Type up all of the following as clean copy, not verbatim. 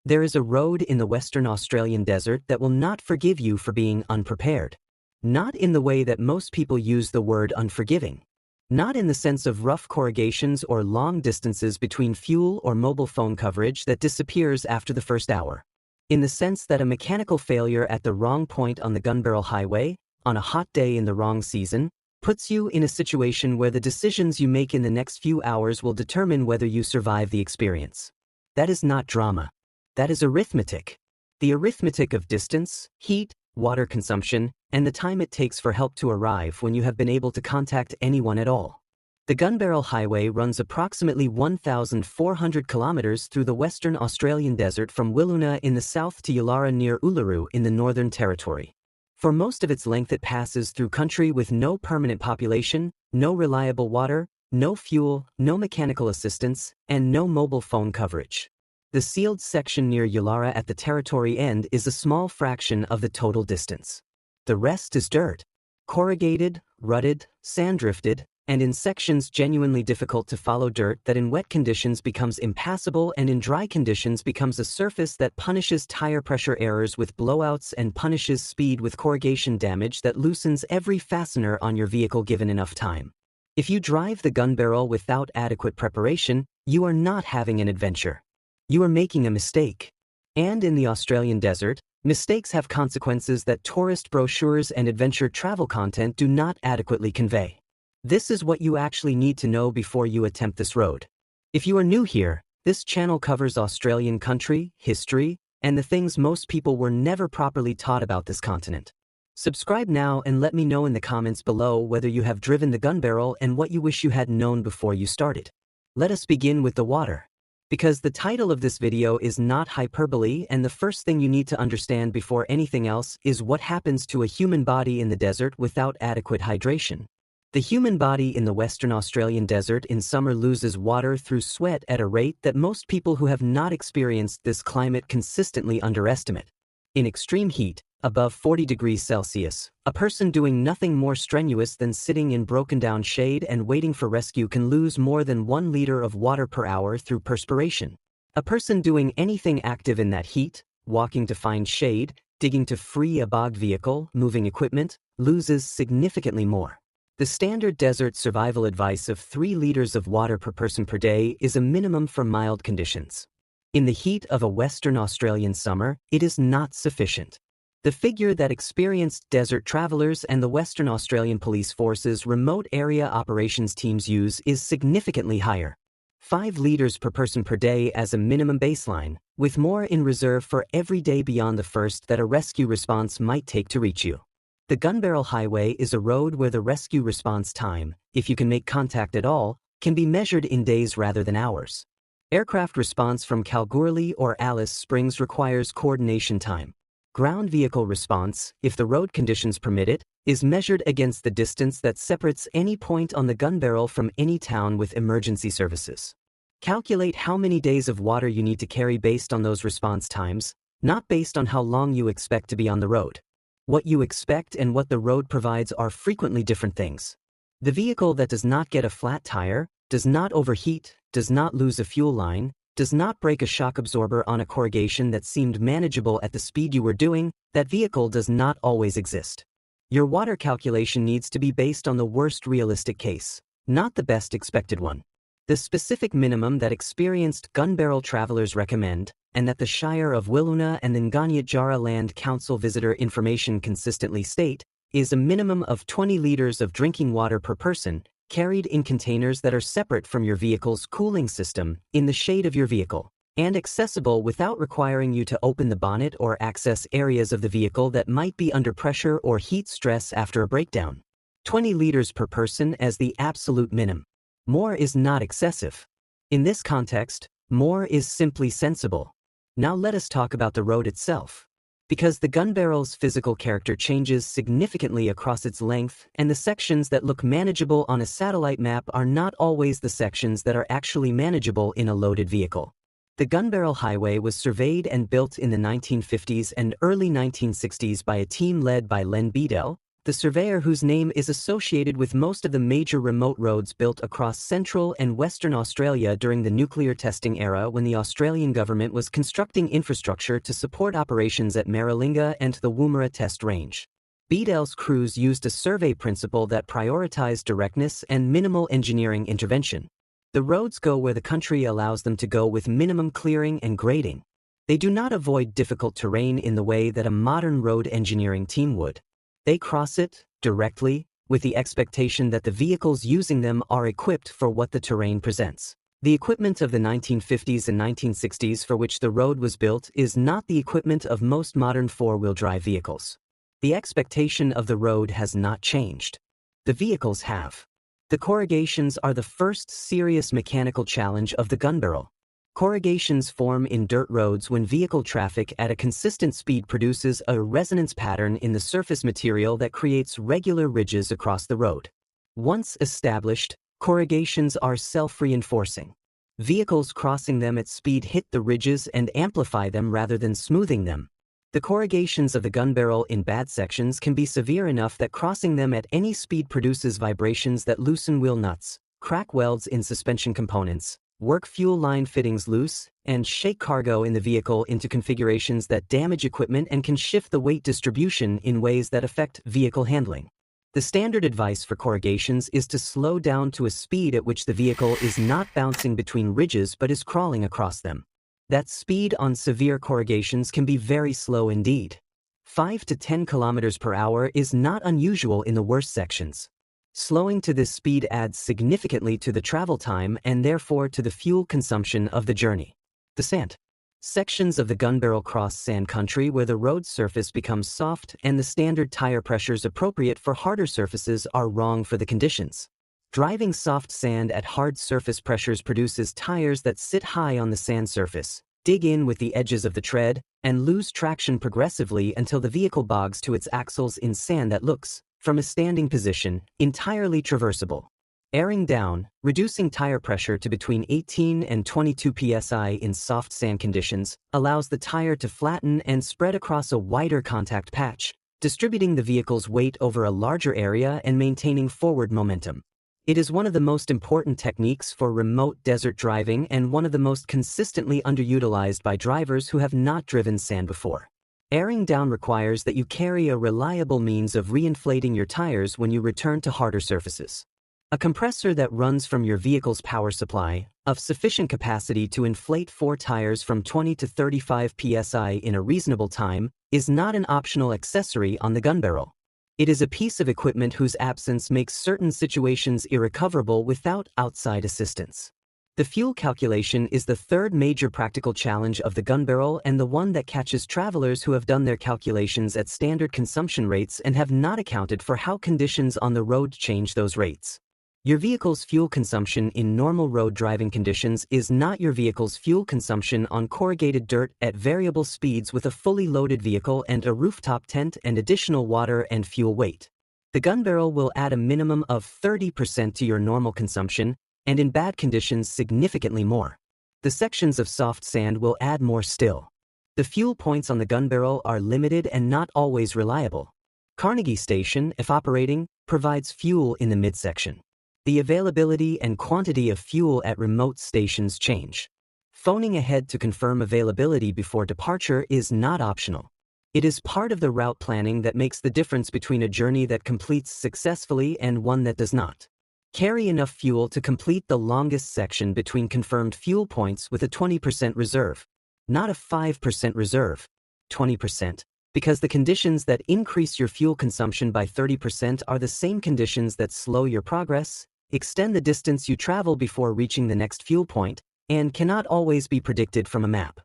There is a road in the Western Australian desert that will not forgive you for being unprepared. Not in the way that most people use the word unforgiving. Not in the sense of rough corrugations or long distances between fuel or mobile phone coverage that disappears after the first hour. In the sense that a mechanical failure at the wrong point on the Gunbarrel Highway, on a hot day in the wrong season, puts you in a situation where the decisions you make in the next few hours will determine whether you survive the experience. That is not drama. That is arithmetic. The arithmetic of distance, heat, water consumption, and the time it takes for help to arrive when you have been able to contact anyone at all. The Gunbarrel Highway runs approximately 1,400 kilometers through the Western Australian desert from Wiluna in the south to Yulara near Uluru in the Northern Territory. For most of its length it passes through country with no permanent population, no reliable water, no fuel, no mechanical assistance, and no mobile phone coverage. The sealed section near Yulara at the territory end is a small fraction of the total distance. The rest is dirt. Corrugated, rutted, sand-drifted, and in sections genuinely difficult to follow dirt that in wet conditions becomes impassable and in dry conditions becomes a surface that punishes tire pressure errors with blowouts and punishes speed with corrugation damage that loosens every fastener on your vehicle given enough time. If you drive the Gunbarrel without adequate preparation, you are not having an adventure. You are making a mistake. And in the Australian desert, mistakes have consequences that tourist brochures and adventure travel content do not adequately convey. This is what you actually need to know before you attempt this road. If you are new here, this channel covers Australian country, history, and the things most people were never properly taught about this continent. Subscribe now and let me know in the comments below whether you have driven the Gunbarrel and what you wish you had known before you started. Let us begin with the water. Because the title of this video is not hyperbole, and the first thing you need to understand before anything else is what happens to a human body in the desert without adequate hydration. The human body in the Western Australian desert in summer loses water through sweat at a rate that most people who have not experienced this climate consistently underestimate. In extreme heat, above 40 degrees Celsius, a person doing nothing more strenuous than sitting in broken-down shade and waiting for rescue can lose more than 1 liter of water per hour through perspiration. A person doing anything active in that heat, walking to find shade, digging to free a bogged vehicle, moving equipment, loses significantly more. The standard desert survival advice of 3 liters of water per person per day is a minimum for mild conditions. In the heat of a Western Australian summer, it is not sufficient. The figure that experienced desert travelers and the Western Australian Police Force's remote area operations teams use is significantly higher. 5 liters per person per day as a minimum baseline, with more in reserve for every day beyond the first that a rescue response might take to reach you. The Gunbarrel Highway is a road where the rescue response time, if you can make contact at all, can be measured in days rather than hours. Aircraft response from Kalgoorlie or Alice Springs requires coordination time. Ground vehicle response, if the road conditions permit it, is measured against the distance that separates any point on the Gunbarrel from any town with emergency services. Calculate how many days of water you need to carry based on those response times, not based on how long you expect to be on the road. What you expect and what the road provides are frequently different things. The vehicle that does not get a flat tire, does not overheat, does not lose a fuel line, does not break a shock absorber on a corrugation that seemed manageable at the speed you were doing, that vehicle does not always exist. Your water calculation needs to be based on the worst realistic case, not the best expected one. The specific minimum that experienced Gunbarrel travelers recommend, and that the Shire of Wiluna and the Nganyatjarra Land Council Visitor Information consistently state, is a minimum of 20 liters of drinking water per person, carried in containers that are separate from your vehicle's cooling system, in the shade of your vehicle, and accessible without requiring you to open the bonnet or access areas of the vehicle that might be under pressure or heat stress after a breakdown. 20 liters per person as the absolute minimum. More is not excessive. In this context, more is simply sensible. Now let us talk about the road itself. Because the Gunbarrel's physical character changes significantly across its length, and the sections that look manageable on a satellite map are not always the sections that are actually manageable in a loaded vehicle. The Gunbarrel Highway was surveyed and built in the 1950s and early 1960s by a team led by Len Beadell, the surveyor whose name is associated with most of the major remote roads built across central and western Australia during the nuclear testing era when the Australian government was constructing infrastructure to support operations at Maralinga and the Woomera Test Range. Beadell's crews used a survey principle that prioritized directness and minimal engineering intervention. The roads go where the country allows them to go with minimum clearing and grading. They do not avoid difficult terrain in the way that a modern road engineering team would. They cross it, directly, with the expectation that the vehicles using them are equipped for what the terrain presents. The equipment of the 1950s and 1960s for which the road was built is not the equipment of most modern four-wheel drive vehicles. The expectation of the road has not changed. The vehicles have. The corrugations are the first serious mechanical challenge of the Gunbarrel. Corrugations form in dirt roads when vehicle traffic at a consistent speed produces a resonance pattern in the surface material that creates regular ridges across the road. Once established, corrugations are self-reinforcing. Vehicles crossing them at speed hit the ridges and amplify them rather than smoothing them. The corrugations of the Gunbarrel in bad sections can be severe enough that crossing them at any speed produces vibrations that loosen wheel nuts, crack welds in suspension components, work fuel line fittings loose, and shake cargo in the vehicle into configurations that damage equipment and can shift the weight distribution in ways that affect vehicle handling. The standard advice for corrugations is to slow down to a speed at which the vehicle is not bouncing between ridges but is crawling across them. That speed on severe corrugations can be very slow indeed. 5 to 10 kilometers per hour is not unusual in the worst sections. Slowing to this speed adds significantly to the travel time and therefore to the fuel consumption of the journey. The sand. Sections of the Gunbarrel cross sand country where the road surface becomes soft and the standard tire pressures appropriate for harder surfaces are wrong for the conditions. Driving soft sand at hard surface pressures produces tires that sit high on the sand surface, dig in with the edges of the tread, and lose traction progressively until the vehicle bogs to its axles in sand that looks, from a standing position, entirely traversable. Airing down, reducing tire pressure to between 18 and 22 psi in soft sand conditions, allows the tire to flatten and spread across a wider contact patch, distributing the vehicle's weight over a larger area and maintaining forward momentum. It is one of the most important techniques for remote desert driving and one of the most consistently underutilized by drivers who have not driven sand before. Airing down requires that you carry a reliable means of reinflating your tires when you return to harder surfaces. A compressor that runs from your vehicle's power supply, of sufficient capacity to inflate 4 tires from 20 to 35 psi in a reasonable time, is not an optional accessory on the Gunbarrel. It is a piece of equipment whose absence makes certain situations irrecoverable without outside assistance. The fuel calculation is the third major practical challenge of the Gunbarrel and the one that catches travelers who have done their calculations at standard consumption rates and have not accounted for how conditions on the road change those rates. Your vehicle's fuel consumption in normal road driving conditions is not your vehicle's fuel consumption on corrugated dirt at variable speeds with a fully loaded vehicle and a rooftop tent and additional water and fuel weight. The Gunbarrel will add a minimum of 30% to your normal consumption, and in bad conditions significantly more. The sections of soft sand will add more still. The fuel points on the Gunbarrel are limited and not always reliable. Carnegie Station, if operating, provides fuel in the midsection. The availability and quantity of fuel at remote stations change. Phoning ahead to confirm availability before departure is not optional. It is part of the route planning that makes the difference between a journey that completes successfully and one that does not. Carry enough fuel to complete the longest section between confirmed fuel points with a 20% reserve, not a 5% reserve, 20%, because the conditions that increase your fuel consumption by 30% are the same conditions that slow your progress, extend the distance you travel before reaching the next fuel point, and cannot always be predicted from a map.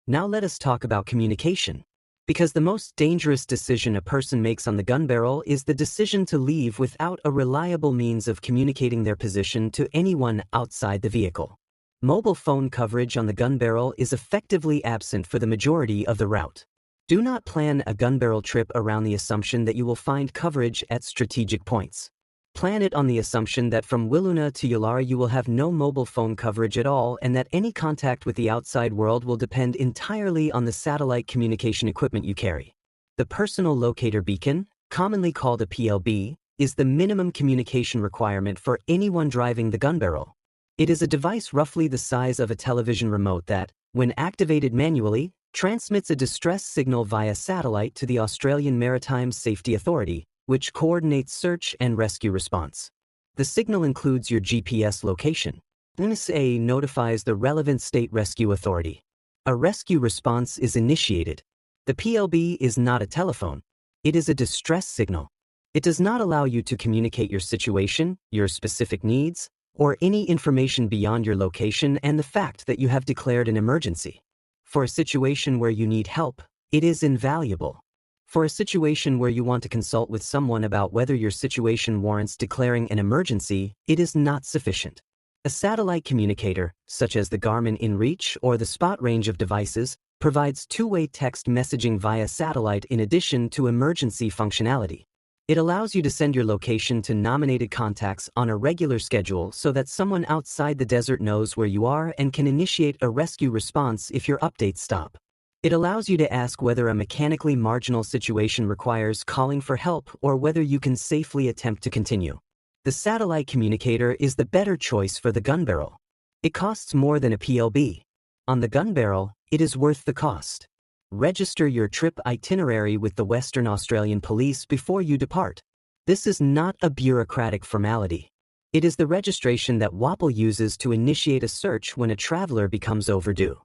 Now let us talk about communication. Because the most dangerous decision a person makes on the Gunbarrel is the decision to leave without a reliable means of communicating their position to anyone outside the vehicle. Mobile phone coverage on the Gunbarrel is effectively absent for the majority of the route. Do not plan a Gunbarrel trip around the assumption that you will find coverage at strategic points. Plan it on the assumption that from Wiluna to Yulara you will have no mobile phone coverage at all and that any contact with the outside world will depend entirely on the satellite communication equipment you carry. The personal locator beacon, commonly called a PLB, is the minimum communication requirement for anyone driving the Gunbarrel. It is a device roughly the size of a television remote that, when activated manually, transmits a distress signal via satellite to the Australian Maritime Safety Authority, which coordinates search and rescue response. The signal includes your GPS location. NSA notifies the relevant state rescue authority. A rescue response is initiated. The PLB is not a telephone. It is a distress signal. It does not allow you to communicate your situation, your specific needs, or any information beyond your location and the fact that you have declared an emergency. For a situation where you need help, it is invaluable. For a situation where you want to consult with someone about whether your situation warrants declaring an emergency, it is not sufficient. A satellite communicator, such as the Garmin InReach or the Spot range of devices, provides two-way text messaging via satellite in addition to emergency functionality. It allows you to send your location to nominated contacts on a regular schedule so that someone outside the desert knows where you are and can initiate a rescue response if your updates stop. It allows you to ask whether a mechanically marginal situation requires calling for help or whether you can safely attempt to continue. The satellite communicator is the better choice for the Gunbarrel. It costs more than a PLB. On the Gunbarrel, it is worth the cost. Register your trip itinerary with the Western Australian Police before you depart. This is not a bureaucratic formality. It is the registration that WAPL uses to initiate a search when a traveler becomes overdue.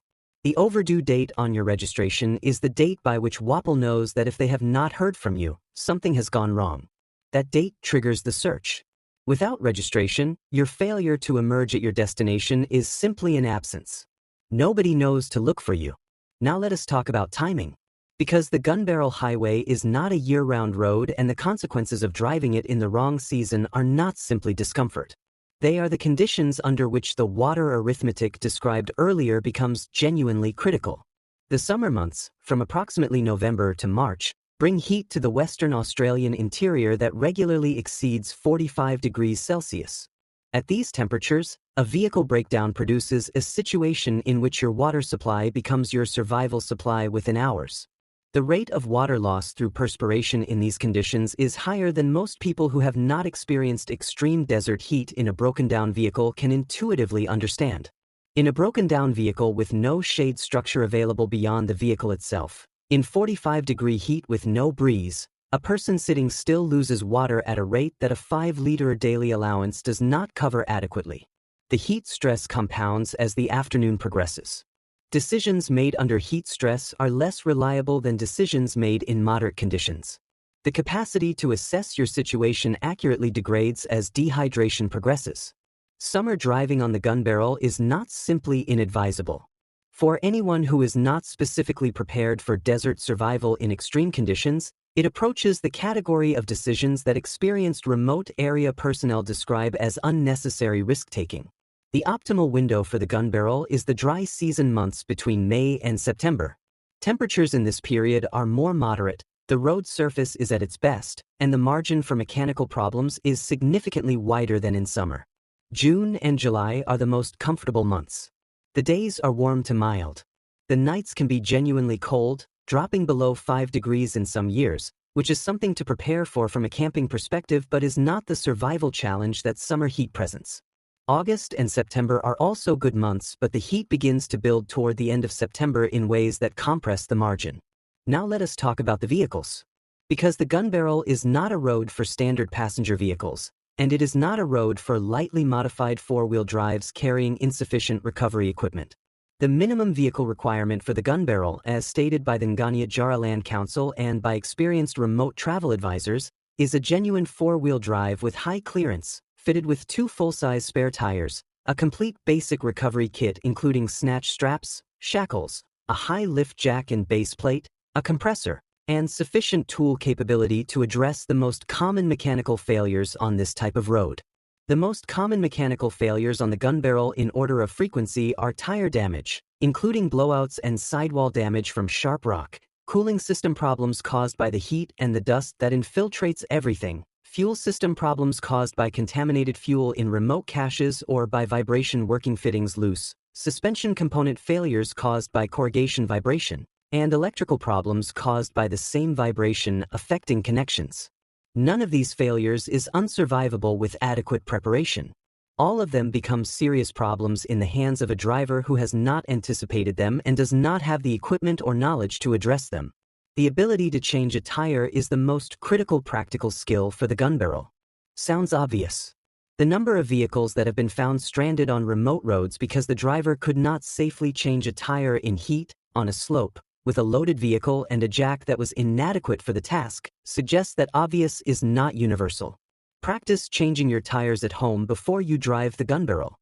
The overdue date on your registration is the date by which WAPL knows that if they have not heard from you, something has gone wrong. That date triggers the search. Without registration, your failure to emerge at your destination is simply an absence. Nobody knows to look for you. Now let us talk about timing. Because the Gunbarrel Highway is not a year-round road and the consequences of driving it in the wrong season are not simply discomfort. They are the conditions under which the water arithmetic described earlier becomes genuinely critical. The summer months, from approximately November to March, bring heat to the Western Australian interior that regularly exceeds 45 degrees Celsius. At these temperatures, a vehicle breakdown produces a situation in which your water supply becomes your survival supply within hours. The rate of water loss through perspiration in these conditions is higher than most people who have not experienced extreme desert heat in a broken-down vehicle can intuitively understand. In a broken-down vehicle with no shade structure available beyond the vehicle itself, in 45-degree heat with no breeze, a person sitting still loses water at a rate that a 5-liter daily allowance does not cover adequately. The heat stress compounds as the afternoon progresses. Decisions made under heat stress are less reliable than decisions made in moderate conditions. The capacity to assess your situation accurately degrades as dehydration progresses. Summer driving on the Gunbarrel is not simply inadvisable. For anyone who is not specifically prepared for desert survival in extreme conditions, it approaches the category of decisions that experienced remote area personnel describe as unnecessary risk-taking. The optimal window for the Gunbarrel is the dry season months between May and September. Temperatures in this period are more moderate, the road surface is at its best, and the margin for mechanical problems is significantly wider than in summer. June and July are the most comfortable months. The days are warm to mild. The nights can be genuinely cold, dropping below 5 degrees in some years, which is something to prepare for from a camping perspective but is not the survival challenge that summer heat presents. August and September are also good months, but the heat begins to build toward the end of September in ways that compress the margin. Now let us talk about the vehicles. Because the Gunbarrel is not a road for standard passenger vehicles, and it is not a road for lightly modified four-wheel drives carrying insufficient recovery equipment. The minimum vehicle requirement for the Gunbarrel, as stated by the Ngunnawal Land Council and by experienced remote travel advisors, is a genuine four-wheel drive with high clearance, fitted with 2 full-size spare tires, a complete basic recovery kit including snatch straps, shackles, a high-lift jack and base plate, a compressor, and sufficient tool capability to address the most common mechanical failures on this type of road. The most common mechanical failures on the Gunbarrel in order of frequency are tire damage, including blowouts and sidewall damage from sharp rock, cooling system problems caused by the heat and the dust that infiltrates everything, fuel system problems caused by contaminated fuel in remote caches or by vibration working fittings loose, suspension component failures caused by corrugation vibration, and electrical problems caused by the same vibration affecting connections. None of these failures is unsurvivable with adequate preparation. All of them become serious problems in the hands of a driver who has not anticipated them and does not have the equipment or knowledge to address them. The ability to change a tire is the most critical practical skill for the Gunbarrel. Sounds obvious. The number of vehicles that have been found stranded on remote roads because the driver could not safely change a tire in heat, on a slope, with a loaded vehicle and a jack that was inadequate for the task, suggests that obvious is not universal. Practice changing your tires at home before you drive the Gunbarrel.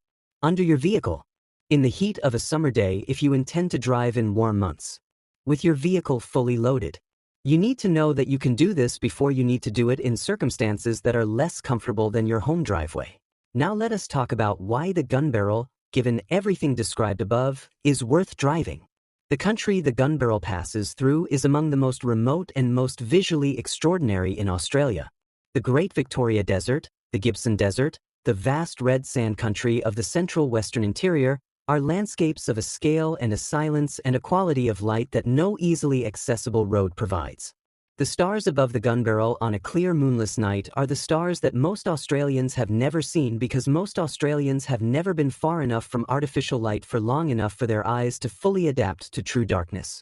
Under your vehicle. In the heat of a summer day if you intend to drive in warm months. With your vehicle fully loaded. You need to know that you can do this before you need to do it in circumstances that are less comfortable than your home driveway. Now let us talk about why the Gunbarrel, given everything described above, is worth driving. The country the Gunbarrel passes through is among the most remote and most visually extraordinary in Australia. The Great Victoria Desert, the Gibson Desert, the vast red sand country of the central western interior are landscapes of a scale and a silence and a quality of light that no easily accessible road provides. The stars above the Gunbarrel on a clear moonless night are the stars that most Australians have never seen because most Australians have never been far enough from artificial light for long enough for their eyes to fully adapt to true darkness.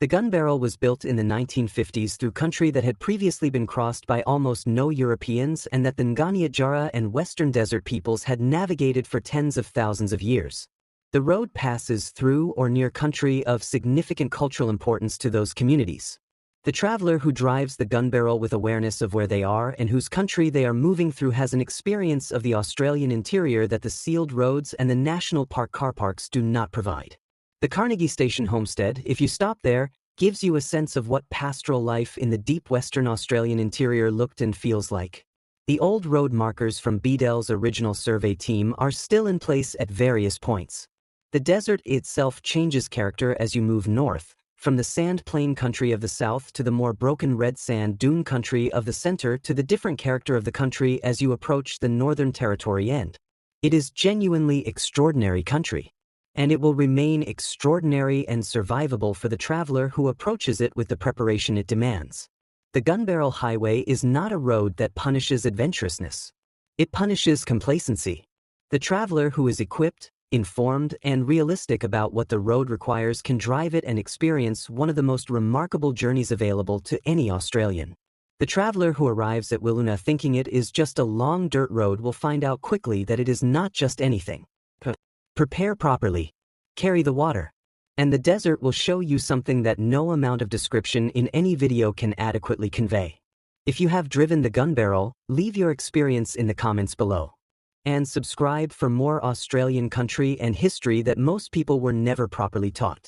The Gunbarrel was built in the 1950s through country that had previously been crossed by almost no Europeans and that the Ngani and Western Desert peoples had navigated for tens of thousands of years. The road passes through or near country of significant cultural importance to those communities. The traveler who drives the Gunbarrel with awareness of where they are and whose country they are moving through has an experience of the Australian interior that the sealed roads and the national park car parks do not provide. The Carnegie Station homestead, if you stop there, gives you a sense of what pastoral life in the deep Western Australian interior looked and feels like. The old road markers from Beadell's original survey team are still in place at various points. The desert itself changes character as you move north, from the sand plain country of the south to the more broken red sand dune country of the center to the different character of the country as you approach the Northern Territory end. It is genuinely extraordinary country. And it will remain extraordinary and survivable for the traveler who approaches it with the preparation it demands. The Gunbarrel Highway is not a road that punishes adventurousness. It punishes complacency. The traveler who is equipped, informed, and realistic about what the road requires can drive it and experience one of the most remarkable journeys available to any Australian. The traveler who arrives at Wiluna thinking it is just a long dirt road will find out quickly that it is not just anything. Prepare properly. Carry the water. And the desert will show you something that no amount of description in any video can adequately convey. If you have driven the Gunbarrel, leave your experience in the comments below. And subscribe for more Australian country and history that most people were never properly taught.